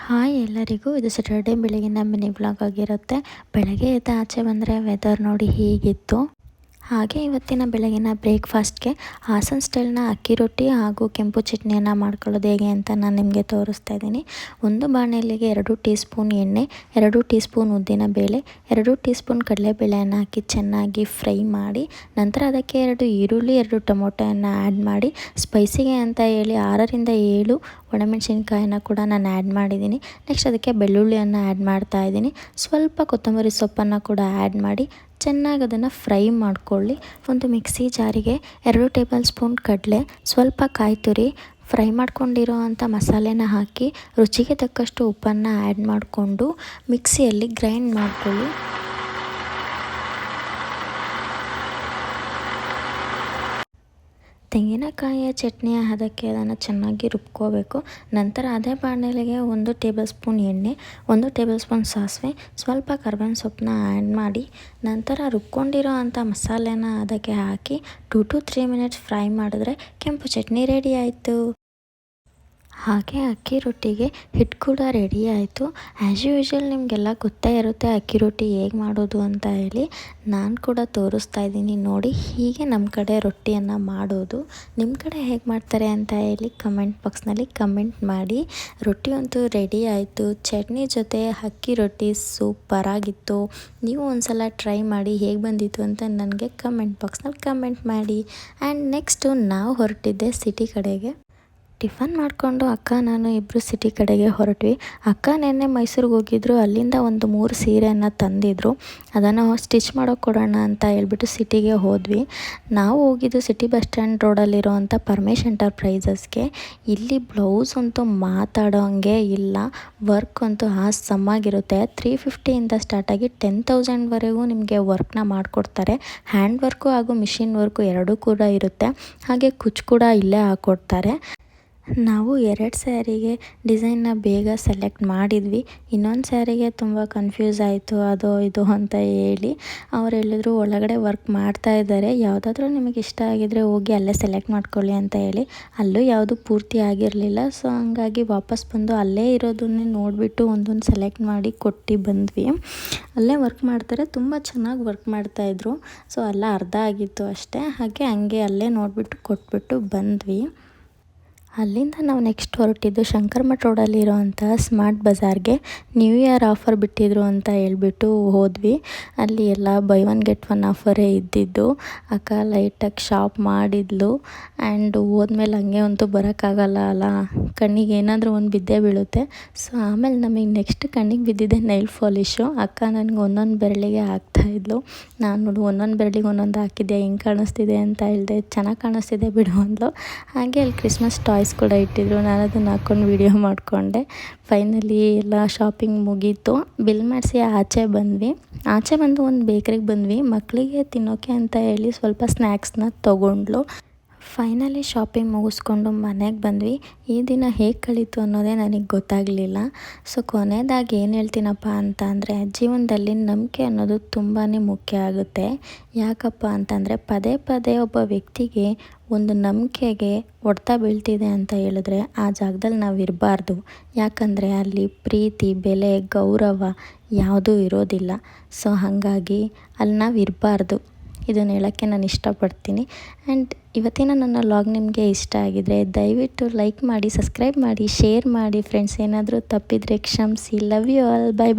Hi ಎಲ್ಲರಿಗೂ, ಇದು Saturday ಬೆಳಗಿನ ಮಿನಿ ವ್ಲಾಗ್ ಆಗಿರುತ್ತೆ. ಬೆಳಗ್ಗೆ ಎದ್ದು ಆಚೆ ಬಂದರೆ ವೆದರ್ ನೋಡಿ ಹೀಗಿತ್ತು. ಹಾಗೆ ಇವತ್ತಿನ ಬೆಳಗಿನ ಬ್ರೇಕ್ಫಾಸ್ಟ್ಗೆ ಹಾಸನ್ ಸ್ಟೈಲ್ನ ಅಕ್ಕಿ ರೊಟ್ಟಿ ಹಾಗೂ ಕೆಂಪು ಚಟ್ನಿಯನ್ನು ಮಾಡ್ಕೊಳ್ಳೋದು ಹೇಗೆ ಅಂತ ನಾನು ನಿಮಗೆ ತೋರಿಸ್ತಾ ಇದ್ದೀನಿ. ಒಂದು ಬಾಣಲೆಗೆ 2 ಟೀ ಸ್ಪೂನ್ ಎಣ್ಣೆ, 2 ಟೀ ಸ್ಪೂನ್ ಉದ್ದಿನಬೇಳೆ, 2 ಟೀ ಸ್ಪೂನ್ ಕಡಲೆಬೇಳೆಯನ್ನು ಹಾಕಿ ಚೆನ್ನಾಗಿ ಫ್ರೈ ಮಾಡಿ, ನಂತರ ಅದಕ್ಕೆ 2 ಈರುಳ್ಳಿ, 2 ಟೊಮೊಟೊಯನ್ನು ಆ್ಯಡ್ ಮಾಡಿ, ಸ್ಪೈಸಿಗೆ ಅಂತ ಹೇಳಿ 6ರಿಂದ 7 ಒಣಮೆಣಸಿನ್ಕಾಯಿನ ಕೂಡ ನಾನು ಆ್ಯಡ್ ಮಾಡಿದ್ದೀನಿ. ನೆಕ್ಸ್ಟ್ ಅದಕ್ಕೆ ಬೆಳ್ಳುಳ್ಳಿಯನ್ನು ಆ್ಯಡ್ ಮಾಡ್ತಾ ಇದ್ದೀನಿ. ಸ್ವಲ್ಪ ಕೊತ್ತಂಬರಿ ಸೊಪ್ಪನ್ನು ಕೂಡ ಆ್ಯಡ್ ಮಾಡಿ ಚೆನ್ನಾಗಿ ಅದನ್ನು ಫ್ರೈ ಮಾಡ್ಕೊಳ್ಳಿ. ಒಂದು ಮಿಕ್ಸಿ ಜಾರಿಗೆ 2 ಟೇಬಲ್ ಸ್ಪೂನ್ ಕಡಲೆ, ಸ್ವಲ್ಪ ಕಾಯಿ ತುರಿ, ಫ್ರೈ ಮಾಡ್ಕೊಂಡಿರೋ ಅಂಥ ಮಸಾಲೆನ ಹಾಕಿ ರುಚಿಗೆ ತಕ್ಕಷ್ಟು ಉಪ್ಪನ್ನು ಆ್ಯಡ್ ಮಾಡಿಕೊಂಡು ಮಿಕ್ಸಿಯಲ್ಲಿ ಗ್ರೈಂಡ್ ಮಾಡ್ಕೊಳ್ಳಿ. ತೆಂಗಿನಕಾಯಿಯ ಚಟ್ನಿಯ ಹದಕ್ಕೆ ಅದನ್ನು ಚೆನ್ನಾಗಿ ರುಬ್ಕೋಬೇಕು. ನಂತರ ಅದೇ ಬಾಣಲೆಗೆ 1 ಟೇಬಲ್ ಸ್ಪೂನ್ ಎಣ್ಣೆ, 1 ಟೇಬಲ್ ಸ್ಪೂನ್ ಸಾಸಿವೆ, ಸ್ವಲ್ಪ ಕರ್ಬೇವಿನ ಸೊಪ್ಪನ್ನ ಆ್ಯಡ್ ಮಾಡಿ, ನಂತರ ರುಬ್ಕೊಂಡಿರೋ ಅಂಥ ಮಸಾಲೆನ ಅದಕ್ಕೆ ಹಾಕಿ 2 to 3 ಮಿನಿಟ್ಸ್ ಫ್ರೈ ಮಾಡಿದ್ರೆ ಕೆಂಪು ಚಟ್ನಿ ರೆಡಿ ಆಯಿತು. ಹಾಗೆ ಅಕ್ಕಿ ರೊಟ್ಟಿಗೆ ಹಿಟ್ಟು ಕೂಡ ರೆಡಿ ಆಯಿತು. ಆ್ಯಸ್ ಯೂಶ್ವಲ್ ನಿಮಗೆಲ್ಲ ಗೊತ್ತೇ ಇರುತ್ತೆ ಅಕ್ಕಿ ರೊಟ್ಟಿ ಹೇಗೆ ಮಾಡೋದು ಅಂತ ಹೇಳಿ. ನಾನು ಕೂಡ ತೋರಿಸ್ತಾ ಇದ್ದೀನಿ ನೋಡಿ. ಹೀಗೆ ನಮ್ಮ ಕಡೆ ರೊಟ್ಟಿಯನ್ನು ಮಾಡೋದು. ನಿಮ್ಮ ಕಡೆ ಹೇಗೆ ಮಾಡ್ತಾರೆ ಅಂತ ಹೇಳಿ ಕಮೆಂಟ್ ಬಾಕ್ಸ್ನಲ್ಲಿ ಕಮೆಂಟ್ ಮಾಡಿ. ರೊಟ್ಟಿ ಅಂತೂ ರೆಡಿ ಆಯಿತು. ಚಟ್ನಿ ಜೊತೆ ಅಕ್ಕಿ ರೊಟ್ಟಿ ಸೂಪರಾಗಿತ್ತು. ನೀವು ಒಂದ್ಸಲ ಟ್ರೈ ಮಾಡಿ ಹೇಗೆ ಬಂದಿತ್ತು ಅಂತ ನನಗೆ ಕಮೆಂಟ್ ಬಾಕ್ಸ್ನಲ್ಲಿ ಕಮೆಂಟ್ ಮಾಡಿ. ಆ್ಯಂಡ್ ನೆಕ್ಸ್ಟು ನಾವು ಹೊರಟಿದ್ದೆ ಸಿಟಿ ಕಡೆಗೆ. ಟಿಫನ್ ಮಾಡಿಕೊಂಡು ಅಕ್ಕ ನಾನು ಇಬ್ಬರು ಸಿಟಿ ಕಡೆಗೆ ಹೊರಟ್ವಿ. ಅಕ್ಕ ನೆನ್ನೆ ಮೈಸೂರಿಗೆ ಹೋಗಿದ್ರು. ಅಲ್ಲಿಂದ ಒಂದು 3 ಸೀರೆಯನ್ನು ತಂದಿದ್ರು. ಅದನ್ನು ಸ್ಟಿಚ್ ಮಾಡೋಕ್ಕೆ ಕೊಡೋಣ ಅಂತ ಹೇಳ್ಬಿಟ್ಟು ಸಿಟಿಗೆ ಹೋದ್ವಿ. ನಾವು ಹೋಗಿದ್ದು ಸಿಟಿ ಬಸ್ ಸ್ಟ್ಯಾಂಡ್ ರೋಡಲ್ಲಿರೋವಂಥ ಪರಮೇಶ್ ಎಂಟರ್ಪ್ರೈಸಸ್ಗೆ. ಇಲ್ಲಿ ಬ್ಲೌಸ್ ಅಂತೂ ಮಾತಾಡೋ ಹಂಗೆ ಇಲ್ಲ. ವರ್ಕ್ ಅಂತೂ ಸಮ್ಮಾಗಿರುತ್ತೆ. 350ಇಂದ ಸ್ಟಾರ್ಟಾಗಿ 10,000ವರೆಗೂ ನಿಮಗೆ ವರ್ಕ್ನ ಮಾಡಿಕೊಡ್ತಾರೆ. ಹ್ಯಾಂಡ್ ವರ್ಕು ಹಾಗೂ ಮಿಷಿನ್ ವರ್ಕು ಎರಡೂ ಕೂಡ ಇರುತ್ತೆ. ಹಾಗೆ ಕುಚ್ಚು ಕೂಡ ಇಲ್ಲೇ ಹಾಕ್ಕೊಡ್ತಾರೆ. ನಾವು 2 ಸ್ಯಾರಿಗೆ ಡಿಸೈನ್ನ ಬೇಗ ಸೆಲೆಕ್ಟ್ ಮಾಡಿದ್ವಿ. ಇನ್ನೊಂದು ಸ್ಯಾರಿಗೆ ತುಂಬ ಕನ್ಫ್ಯೂಸ್ ಆಯಿತು, ಅದು ಇದು ಅಂತ ಹೇಳಿ. ಅವ್ರು ಹೇಳಿದ್ರು ಒಳಗಡೆ ವರ್ಕ್ ಮಾಡ್ತಾ ಇದ್ದಾರೆ, ಯಾವುದಾದ್ರೂ ನಿಮಗೆ ಇಷ್ಟ ಆಗಿದರೆ ಹೋಗಿ ಅಲ್ಲೇ ಸೆಲೆಕ್ಟ್ ಮಾಡ್ಕೊಳ್ಳಿ ಅಂತ ಹೇಳಿ. ಅಲ್ಲೂ ಯಾವುದು ಪೂರ್ತಿ ಆಗಿರಲಿಲ್ಲ. ಸೊ ಹಂಗಾಗಿ ವಾಪಸ್ ಬಂದು ಅಲ್ಲೇ ಇರೋದನ್ನೇ ನೋಡಿಬಿಟ್ಟು ಒಂದೊಂದು ಸೆಲೆಕ್ಟ್ ಮಾಡಿ ಕೊಟ್ಟು ಬಂದ್ವಿ. ಅಲ್ಲೇ ವರ್ಕ್ ಮಾಡ್ತಾರೆ, ತುಂಬ ಚೆನ್ನಾಗಿ ವರ್ಕ್ ಮಾಡ್ತಾಯಿದ್ರು. ಸೊ ಅಲ್ಲ ಅರ್ಧ ಆಗಿತ್ತು ಅಷ್ಟೇ. ಹಾಗೆ ಹಂಗೆ ಅಲ್ಲೇ ನೋಡಿಬಿಟ್ಟು ಕೊಟ್ಬಿಟ್ಟು ಬಂದ್ವಿ. ಅಲ್ಲಿಂದ ನಾವು ನೆಕ್ಸ್ಟ್ ಹೊರಟಿದ್ದು ಶಂಕರಮಠ ರೋಡಲ್ಲಿರೋವಂಥ ಸ್ಮಾರ್ಟ್ ಬಜಾರ್ಗೆ. ನ್ಯೂ ಇಯರ್ ಆಫರ್ ಬಿಟ್ಟಿದ್ರು ಅಂತ ಹೇಳ್ಬಿಟ್ಟು ಹೋದ್ವಿ. ಅಲ್ಲಿ ಎಲ್ಲ ಬೈ 1 get 1 ಆಫರೇ ಇದ್ದಿದ್ದು. ಅಕ್ಕ ಲೈಟಾಗಿ ಶಾಪ್ ಮಾಡಿದ್ಲು. ಆ್ಯಂಡ್ ಹೋದ್ಮೇಲೆ ಹಂಗೆ ಅಂತೂ ಬರೋಕ್ಕಾಗಲ್ಲ ಅಲ್ಲ, ಕಣ್ಣಿಗೆ ಏನಾದರೂ ಒಂದು ಬಿದ್ದೇ ಬೀಳುತ್ತೆ. ಸೊ ಆಮೇಲೆ ನಮಗೆ ನೆಕ್ಸ್ಟ್ ಕಣ್ಣಿಗೆ ಬಿದ್ದಿದ್ದೆ ನೈಲ್ ಪಾಲಿಶು. ಅಕ್ಕ ನನಗೆ ಒಂದೊಂದು ಬೆರಳಿಗೆ ಹಾಕ್ತಾಯಿದ್ಲು. ನಾನು ನೋಡು ಒಂದೊಂದು ಬೆರಳಿಗೆ ಒಂದೊಂದು ಹಾಕಿದ್ದೆ, ಹೆಂಗೆ ಕಾಣಿಸ್ತಿದೆ ಅಂತ ಹೇಳಿದೆ. ಚೆನ್ನಾಗಿ ಕಾಣಿಸ್ತಿದೆ ಬಿಡು ಅಂದ್ಲು. ಹಾಗೆ ಅಲ್ಲಿ ಕ್ರಿಸ್ಮಸ್ ಟಾಯ್ಸ್ ಕೂಡ ಇಟ್ಟಿದ್ರು. ನಾನು ಅದನ್ನು ಹಾಕ್ಕೊಂಡು ವಿಡಿಯೋ ಮಾಡಿಕೊಂಡೆ. ಫೈನಲಿ ಎಲ್ಲ ಶಾಪಿಂಗ್ ಮುಗೀತು. ಬಿಲ್ ಮಾಡಿಸಿ ಆಚೆ ಬಂದ್ವಿ. ಆಚೆ ಬಂದು ಒಂದು ಬೇಕ್ರಿಗೆ ಬಂದ್ವಿ. ಮಕ್ಕಳಿಗೆ ತಿನ್ನೋಕ್ಕೆ ಅಂತ ಹೇಳಿ ಸ್ವಲ್ಪ ಸ್ನ್ಯಾಕ್ಸ್ನ ತೊಗೊಂಡ್ಲು. ಫೈನಲಿ ಶಾಪಿಂಗ್ ಮುಗಿಸ್ಕೊಂಡು ಮನೆಗೆ ಬಂದ್ವಿ. ಈ ದಿನ ಹೇಗೆ ಕಳೀತು ಅನ್ನೋದೇ ನನಗೆ ಗೊತ್ತಾಗಲಿಲ್ಲ. ಸೊ ಕೊನೆಯದಾಗಿ ಏನು ಹೇಳ್ತೀನಪ್ಪ ಅಂತ ಅಂದರೆ, ಜೀವನದಲ್ಲಿ ನಂಬಿಕೆ ಅನ್ನೋದು ತುಂಬಾ ಮುಖ್ಯ ಆಗುತ್ತೆ. ಯಾಕಪ್ಪ ಅಂತಂದರೆ ಪದೇ ಪದೇ ಒಬ್ಬ ವ್ಯಕ್ತಿಗೆ ಒಂದು ನಂಬಿಕೆಗೆ ಹೊಡ್ತ ಬೀಳ್ತಿದೆ ಅಂತ ಹೇಳಿದ್ರೆ ಆ ಜಾಗದಲ್ಲಿ ನಾವು ಇರಬಾರ್ದು. ಯಾಕಂದರೆ ಅಲ್ಲಿ ಪ್ರೀತಿ, ಬೆಲೆ, ಗೌರವ ಯಾವುದೂ ಇರೋದಿಲ್ಲ. ಸೊ ಹಾಗಾಗಿ ಅಲ್ಲಿ ನಾವು ಇರಬಾರ್ದು. ಇದನ್ನು ಹೇಳೋಕ್ಕೆ ನಾನು ಇಷ್ಟಪಡ್ತೀನಿ. ಆ್ಯಂಡ್ ಇವತ್ತಿನ ನನ್ನ ವ್ಲಾಗ್ ನಿಮಗೆ ಇಷ್ಟ ಆಗಿದರೆ ದಯವಿಟ್ಟು ಲೈಕ್ ಮಾಡಿ, ಸಬ್ಸ್ಕ್ರೈಬ್ ಮಾಡಿ, ಶೇರ್ ಮಾಡಿ. ಫ್ರೆಂಡ್ಸ್, ಏನಾದರೂ ತಪ್ಪಿದರೆ ಕ್ಷಮಿಸಿ. Love you all. Bye by.